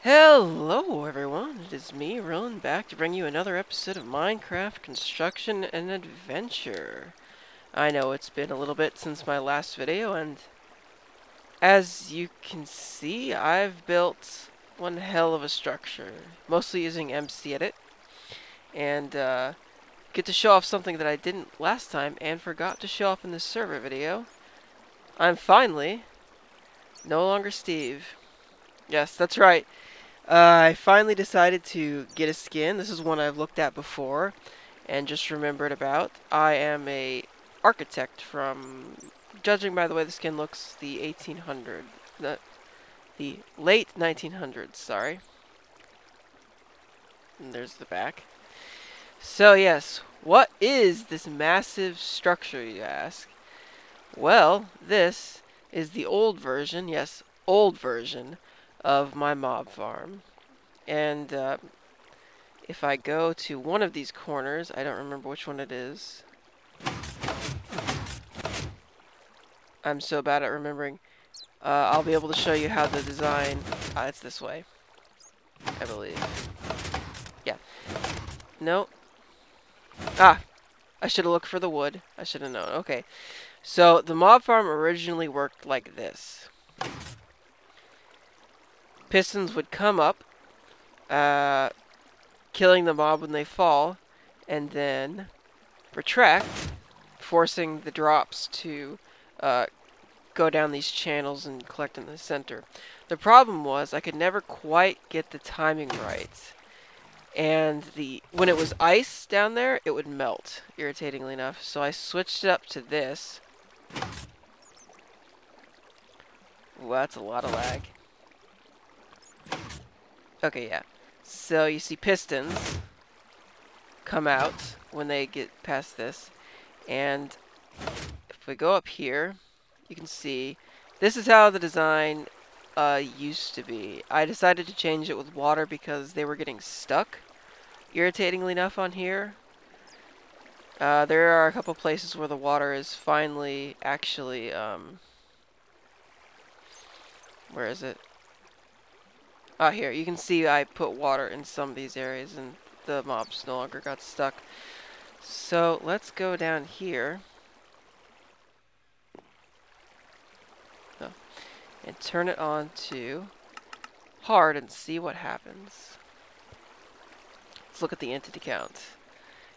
Hello everyone, it is me, Rillan, back to bring you another episode of Minecraft Construction and Adventure. I know it's been a little bit since my last video, and as you can see, I've built one hell of a structure, mostly using MC Edit, and get to show off something that I didn't last time and forgot to show off in this server video. I'm finally no longer Steve. Yes, that's right. I finally decided to get a skin. This is one I've looked at before and just remembered about. I am a architect from, judging by the way the skin looks, the 1800s. The late 1900s, sorry. And there's the back. So yes, what is this massive structure, you ask? Well, this is the old version, yes, old version of my mob farm. And if I go to one of these corners, I don't remember which one it is. I'm so bad at remembering. I'll be able to show you how the design... it's this way, I believe. Yeah. No. I should have looked for the wood. I should have known. Okay. So, the mob farm originally worked like this. Pistons would come up, killing the mob when they fall, and then retract, forcing the drops to go down these channels and collect in the center. The problem was I could never quite get the timing right. And when it was ice down there, it would melt, irritatingly enough. So I switched it up to this. Ooh, that's a lot of lag. Okay, yeah. So you see pistons come out when they get past this. And if we go up here, you can see this is how the design used to be. I decided to change it with water because they were getting stuck, irritatingly enough, on here. There are a couple places where the water is finally actually, where is it? Here, you can see I put water in some of these areas and the mobs no longer got stuck. So let's go down here. And turn it on to hard and see what happens. Let's look at the entity count.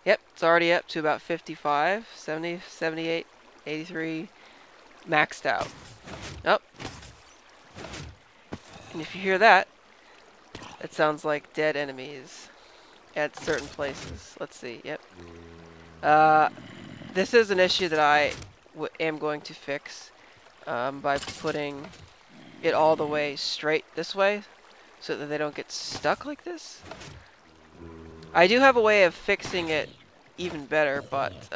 Yep, it's already up to about 55, 70, 78, 83, maxed out. Oh. And if you hear that, it sounds like dead enemies at certain places. Let's see, yep. This is an issue that I am going to fix by putting it all the way straight this way so that they don't get stuck like this. I do have a way of fixing it even better, but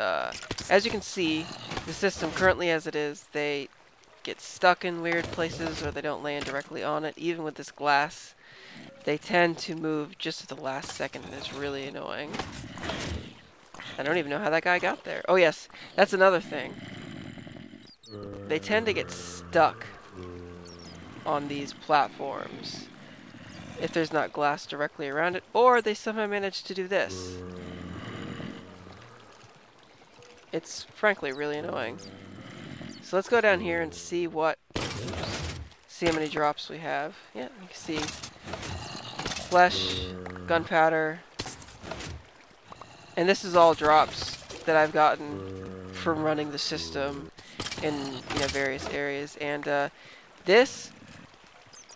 as you can see, the system currently as it is, they get stuck in weird places or they don't land directly on it. Even with this glass, they tend to move just at the last second, and it's really annoying. I don't even know how that guy got there. Oh yes, that's another thing. They tend to get stuck on these platforms if there's not glass directly around it, or they somehow manage to do this. It's frankly really annoying. So let's go down here and see see how many drops we have. Yeah, you can see flesh, gunpowder, and this is all drops that I've gotten from running the system in various areas. And this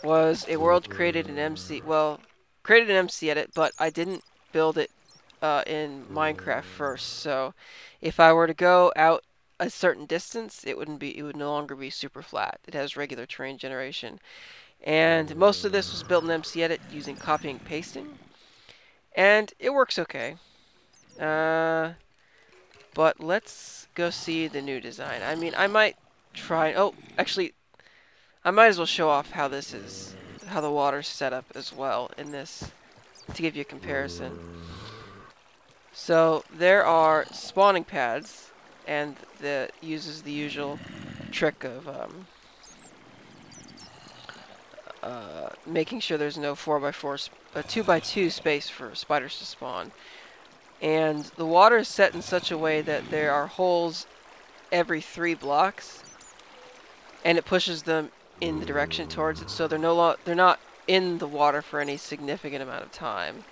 was a world created in created in MC Edit, but I didn't build it in Minecraft first. So if I were to go out a certain distance, it would no longer be super flat. It has regular terrain generation. And most of this was built in MC Edit using copying and pasting. And it works okay. But let's go see the new design. I mean, I might try... Oh, actually, I might as well show off how how the water's set up as well in this, to give you a comparison. So, there are spawning pads, and that uses the usual trick of making sure there's no 4x4, 2x2 space for spiders to spawn. And the water is set in such a way that there are holes every 3 blocks, and it pushes them in the direction towards it, so they're not in the water for any significant amount of time,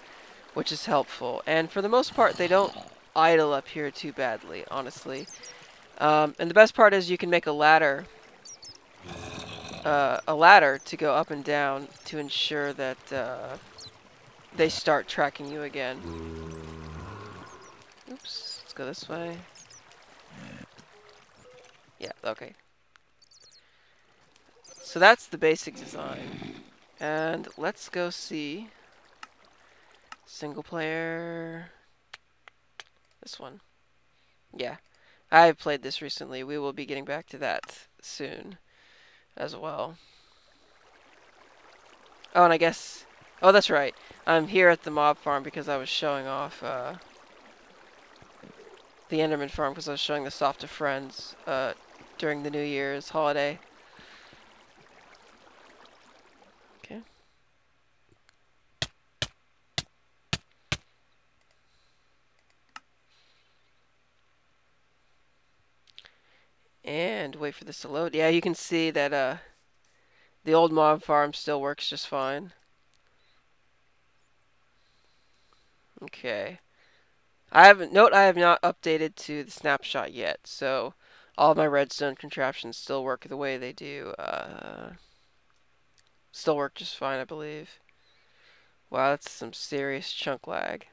which is helpful. And for the most part, they don't idle up here too badly, honestly. And the best part is you can make a ladder to go up and down to ensure that they start tracking you again. Oops, let's go this way. Yeah, okay. So that's the basic design. And let's go see single player. This one. Yeah, I've played this recently. We will be getting back to that soon as well. Oh, and I guess... Oh, that's right. I'm here at the mob farm because I was showing off the Enderman farm because I was showing this off to friends during the New Year's holiday. Okay. And wait for this to load. Yeah, you can see that the old mob farm still works just fine. Okay. I have not updated to the snapshot yet, so all of my redstone contraptions still work the way they do. Still work just fine, I believe. Wow, that's some serious chunk lag.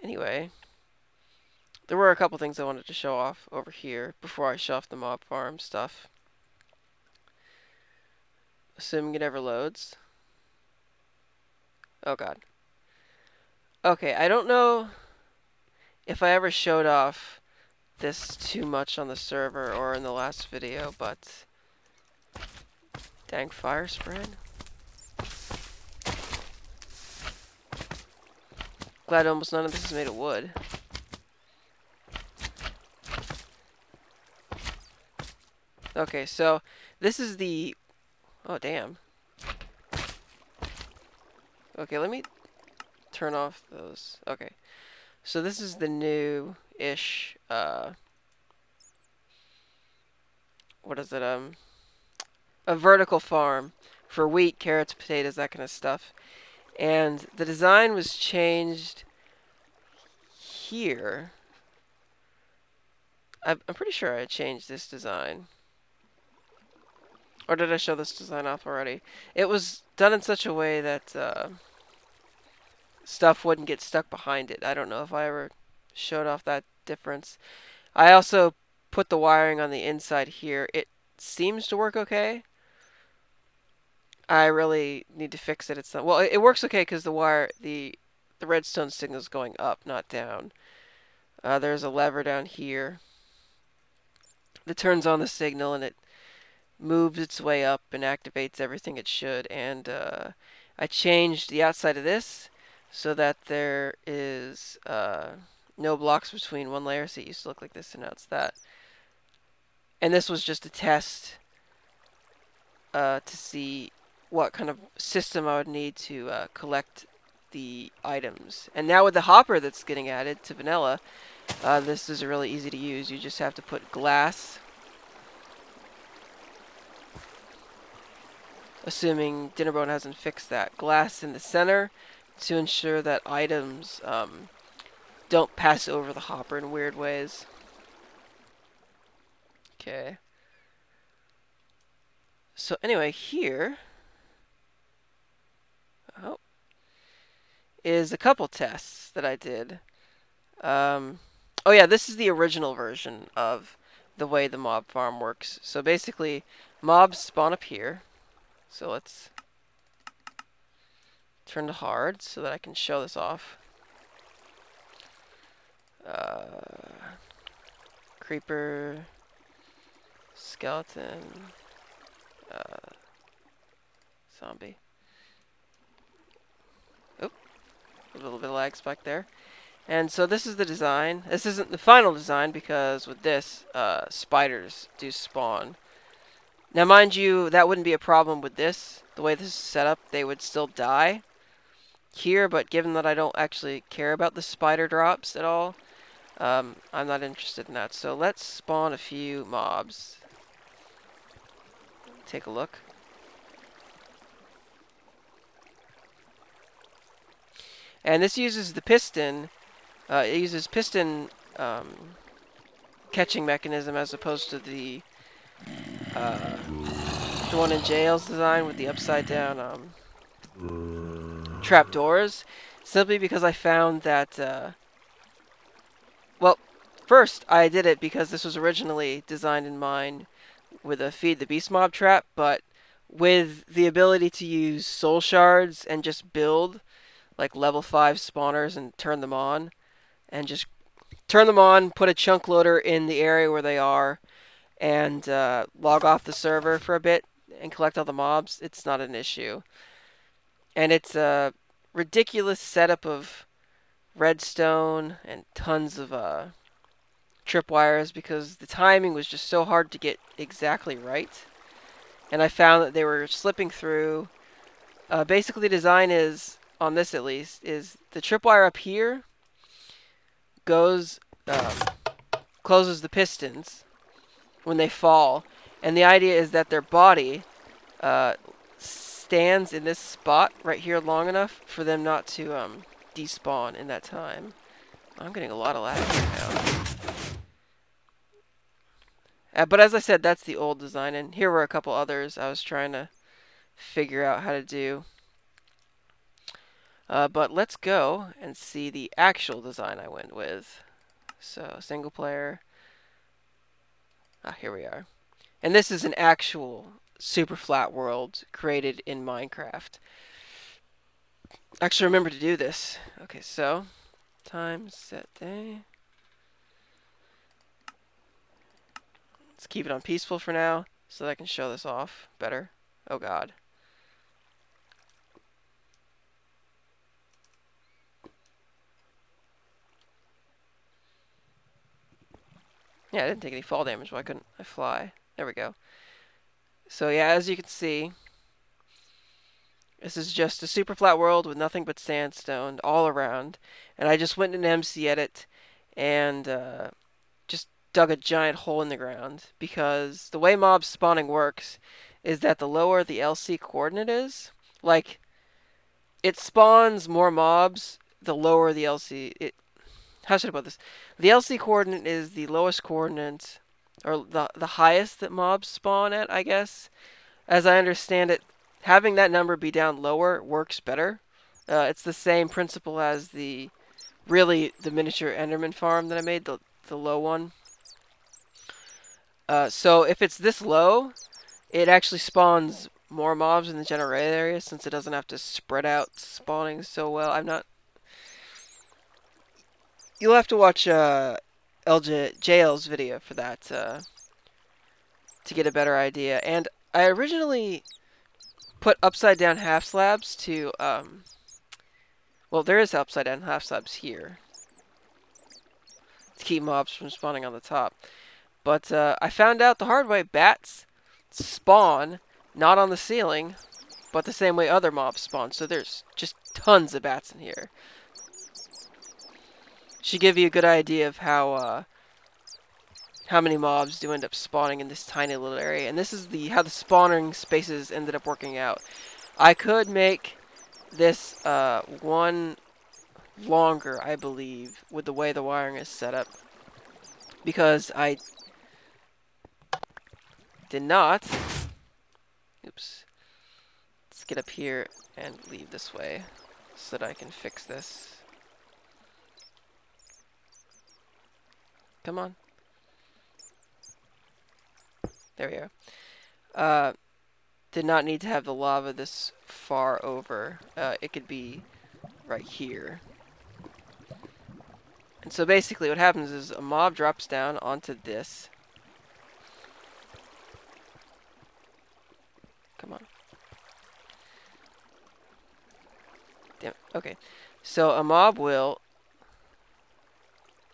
Anyway, there were a couple things I wanted to show off over here before I show off the mob farm stuff. Assuming it ever loads. Oh god. Okay, I don't know if I ever showed off this too much on the server or in the last video, but dang fire spread. Glad almost none of this is made of wood. Okay, so this is the... Oh, damn. Okay, let me turn off those. Okay. So this is the new-ish, what is it, a vertical farm for wheat, carrots, potatoes, that kind of stuff. And the design was changed here. I'm pretty sure I changed this design. Or did I show this design off already? It was done in such a way that stuff wouldn't get stuck behind it. I don't know if I ever showed off that difference. I also put the wiring on the inside here. It seems to work okay. I really need to fix it. It's not, well, it works okay because the redstone signal is going up, not down. There's a lever down here that turns on the signal, and it moves its way up and activates everything it should. And I changed the outside of this so that there is no blocks between one layer, so it used to look like this, and now it's that. And this was just a test to see what kind of system I would need to collect the items. And now with the hopper that's getting added to vanilla, this is really easy to use. You just have to put glass, assuming Dinnerbone hasn't fixed that, glass in the center to ensure that items don't pass over the hopper in weird ways. Okay. So anyway, here is a couple tests that I did. Oh yeah, this is the original version of the way the mob farm works. So basically, mobs spawn up here. So let's turn to hard so that I can show this off. Creeper, skeleton, zombie. Oop, a little bit of lag spike there. And so this is the design. This isn't the final design because with this, spiders do spawn. Now, mind you, that wouldn't be a problem with this. The way this is set up, they would still die here, but given that I don't actually care about the spider drops at all, I'm not interested in that. So let's spawn a few mobs. Take a look. And this uses the piston. It uses piston catching mechanism as opposed to the one in jail's design with the upside down trap doors. Simply because I found that, well, first I did it because this was originally designed in mind with a feed the beast mob trap, but with the ability to use soul shards and just build like level 5 spawners and turn them on, and just turn them on, put a chunk loader in the area where they are, and log off the server for a bit and collect all the mobs, it's not an issue. And it's a ridiculous setup of redstone and tons of tripwires because the timing was just so hard to get exactly right. And I found that they were slipping through. Basically, the design is, on this at least, is the tripwire up here goes, closes the pistons when they fall. And the idea is that their body stands in this spot right here long enough for them not to despawn in that time. I'm getting a lot of lag right now. But as I said, that's the old design, and here were a couple others I was trying to figure out how to do. But let's go and see the actual design I went with. So, single player. Here we are. And this is an actual super flat world created in Minecraft. Actually, remember to do this. Okay, so, time, set day. Let's keep it on peaceful for now, so that I can show this off better. Oh god. Yeah, I didn't take any fall damage. Why couldn't I fly? There we go. So yeah, as you can see, this is just a super flat world with nothing but sandstone all around. And I just went in MC Edit and just dug a giant hole in the ground, because the way mob spawning works is that the lower the LC coordinate is, like, it spawns more mobs the lower the LC. How should I put this? The LC coordinate is the lowest coordinate, or the highest that mobs spawn at, I guess. As I understand it, having that number be down lower works better. It's the same principle as the miniature Enderman farm that I made, the low one. So if it's this low, it actually spawns more mobs in the general area since it doesn't have to spread out spawning so well. You'll have to watch JL's video for that to get a better idea. And I originally put upside down half slabs to well, there is upside down half slabs here to keep mobs from spawning on the top. But I found out the hard way, bats spawn not on the ceiling, but the same way other mobs spawn. So there's just tons of bats in here. Should give you a good idea of how many mobs do end up spawning in this tiny little area. And this is how the spawning spaces ended up working out. I could make this one longer, I believe, with the way the wiring is set up, because I did not. Oops. Let's get up here and leave this way so that I can fix this. Come on. There we are. Did not need to have the lava this far over. It could be right here. And so basically what happens is a mob drops down onto this. Come on. Damn it. Okay. So a mob will...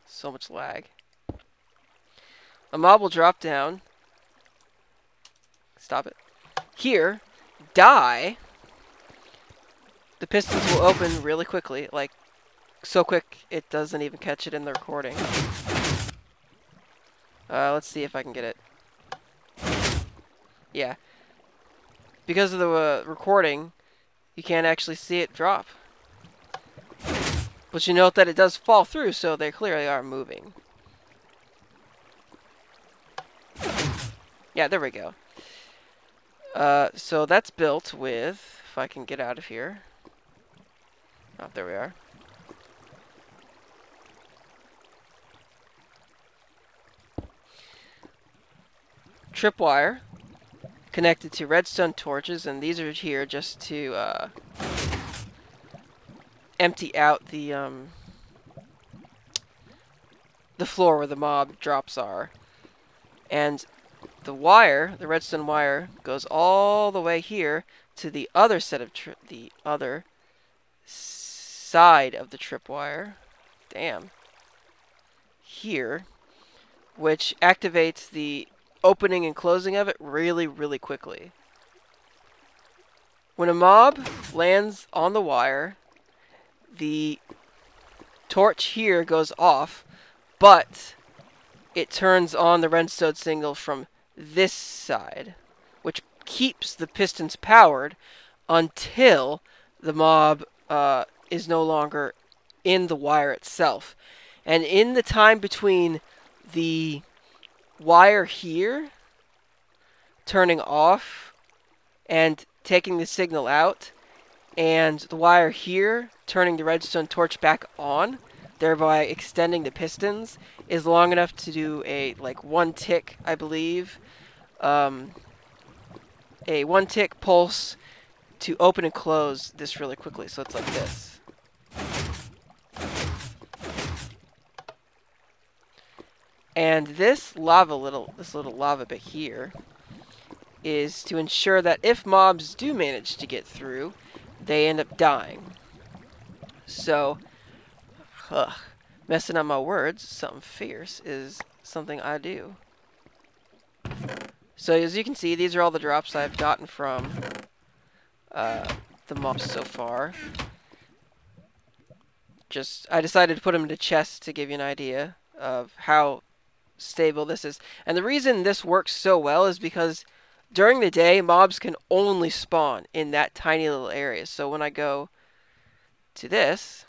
So much lag. A mob will drop down, stop it. Here, die. The pistons will open really quickly, like so quick it doesn't even catch it in the recording. Let's see if I can get it. Yeah. Because of the recording, you can't actually see it drop. But you note that it does fall through, so they clearly are moving. Yeah, there we go. So that's built with, if I can get out of here. Oh, there we are. Tripwire connected to redstone torches, and these are here just to empty out the floor where the mob drops are. And the wire, the redstone wire, goes all the way here to the other set of the other side of the tripwire. Damn. Here, which activates the opening and closing of it really, really quickly. When a mob lands on the wire, the torch here goes off, but it turns on the redstone signal from this side, which keeps the pistons powered until the mob is no longer in the wire itself. And in the time between the wire here turning off and taking the signal out, and the wire here turning the redstone torch back on, thereby extending the pistons, is long enough to do a, like, 1 tick, I believe. A 1 tick pulse to open and close this really quickly. So it's like this. And this little lava bit here is to ensure that if mobs do manage to get through, they end up dying. So, messing up my words, something fierce, is something I do. So as you can see, these are all the drops I've gotten from the mobs so far. I decided to put them into chests to give you an idea of how stable this is. And the reason this works so well is because during the day, mobs can only spawn in that tiny little area. So when I go to this,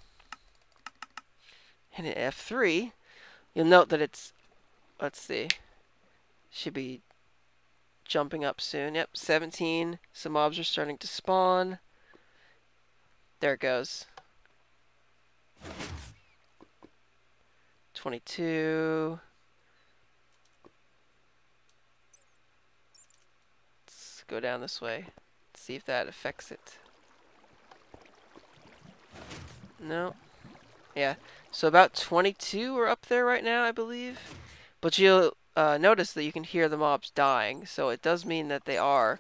and hit F3, you'll note that it's, let's see, should be jumping up soon. Yep, 17. Some mobs are starting to spawn. There it goes. 22. Let's go down this way. See if that affects it. No. Yeah. So about 22 are up there right now, I believe. But you'll notice that you can hear the mobs dying. So it does mean that they are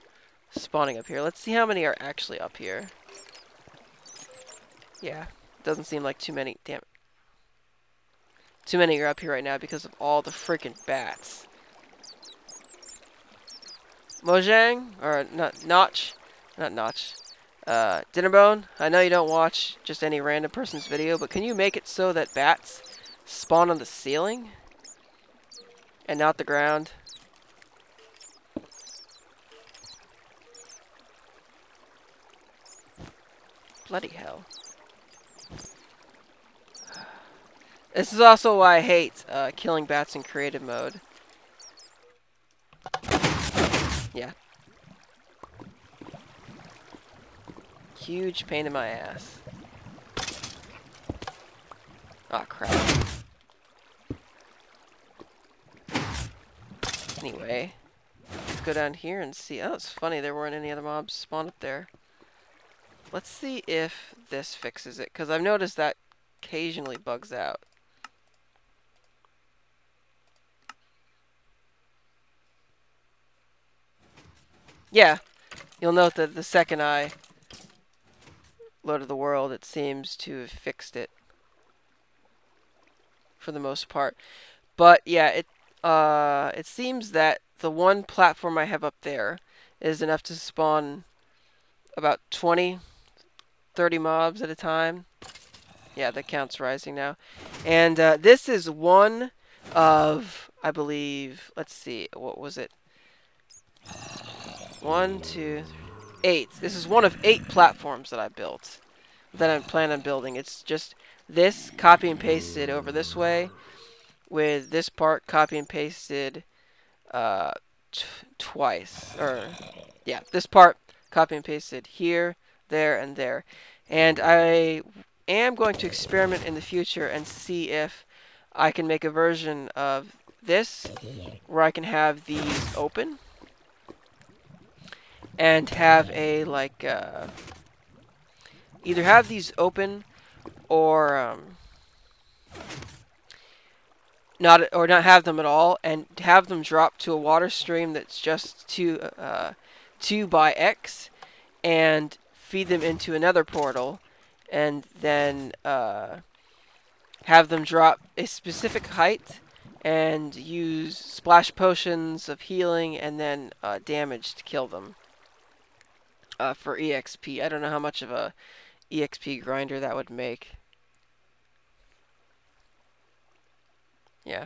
spawning up here. Let's see how many are actually up here. Yeah. Doesn't seem like too many. Damn it. Too many are up here right now because of all the freaking bats. Mojang, or not Notch, Dinnerbone, I know you don't watch just any random person's video, but can you make it so that bats spawn on the ceiling and not the ground? Bloody hell. This is also why I hate killing bats in creative mode. Yeah. Huge pain in my ass. Aw, crap. Anyway, let's go down here and see. Oh, it's funny, there weren't any other mobs spawned up there. Let's see if this fixes it, because I've noticed that occasionally bugs out. Yeah, you'll note that the second I loaded the world, it seems to have fixed it for the most part. But yeah, it seems that the one platform I have up there is enough to spawn about 20, 30 mobs at a time. Yeah, the count's rising now. And this is one of, I believe, let's see, what was it? 1, 2, 8. This is one of 8 platforms that I built, that I plan on building. It's just this copy and pasted over this way, with this part copy and pasted twice. Or, yeah, this part copy and pasted here, there, and there. And I am going to experiment in the future and see if I can make a version of this where I can have these open and have a, like, either have these open or not have them at all, and have them drop to a water stream that's just 2 by X, and feed them into another portal, and then have them drop a specific height and use splash potions of healing and then damage to kill them for EXP. I don't know how much of a EXP grinder that would make. Yeah.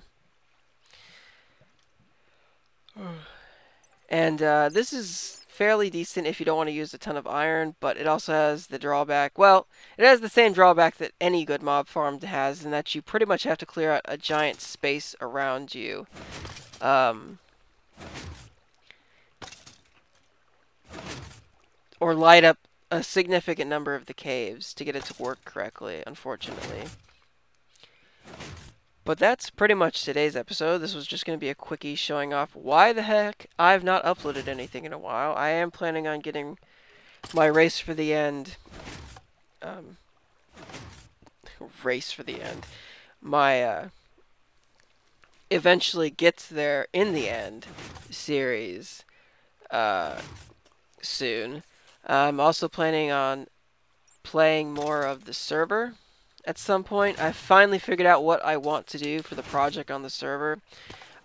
And this is fairly decent if you don't want to use a ton of iron, but it also has the drawback. Well, it has the same drawback that any good mob farm has, in that you pretty much have to clear out a giant space around you. Or light up a significant number of the caves to get it to work correctly, unfortunately. But that's pretty much today's episode. This was just going to be a quickie showing off why the heck I've not uploaded anything in a while. I am planning on getting my race for the end. Race for the end. My eventually gets there in the end series soon. I'm also planning on playing more of the server at some point. I finally figured out what I want to do for the project on the server.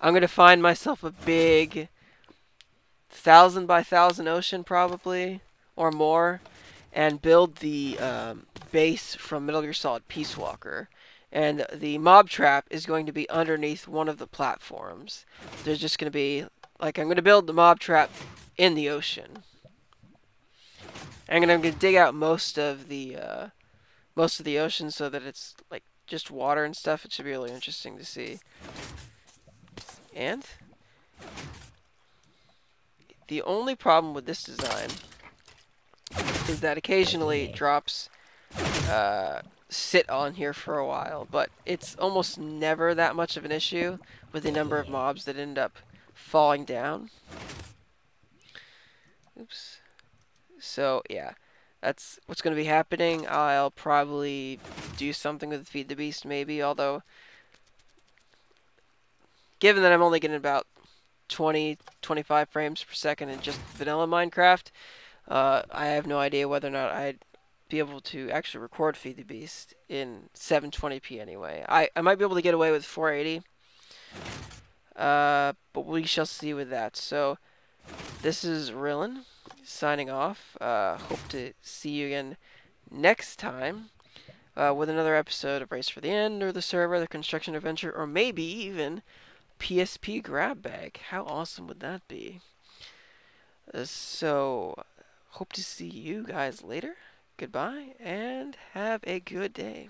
I'm going to find myself a big 1,000 by 1,000 ocean, probably, or more, and build the base from Metal Gear Solid Peace Walker. And the mob trap is going to be underneath one of the platforms. There's just going to be, like, I'm going to build the mob trap in the ocean. And I'm going to dig out most of the ocean so that it's like just water and stuff. It should be really interesting to see. And the only problem with this design is that occasionally drops sit on here for a while, but it's almost never that much of an issue with the number of mobs that end up falling down. Oops. So, yeah, that's what's going to be happening. I'll probably do something with Feed the Beast, maybe, although, given that I'm only getting about 20, 25 frames per second in just vanilla Minecraft, I have no idea whether or not I'd be able to actually record Feed the Beast in 720p anyway. I might be able to get away with 480, but we shall see with that. So, this is Rillan signing off. Hope to see you again next time with another episode of Race for the End, or the server, the construction adventure, or maybe even PSP grab bag. How awesome would that be? So, hope to see you guys later. Goodbye, and have a good day.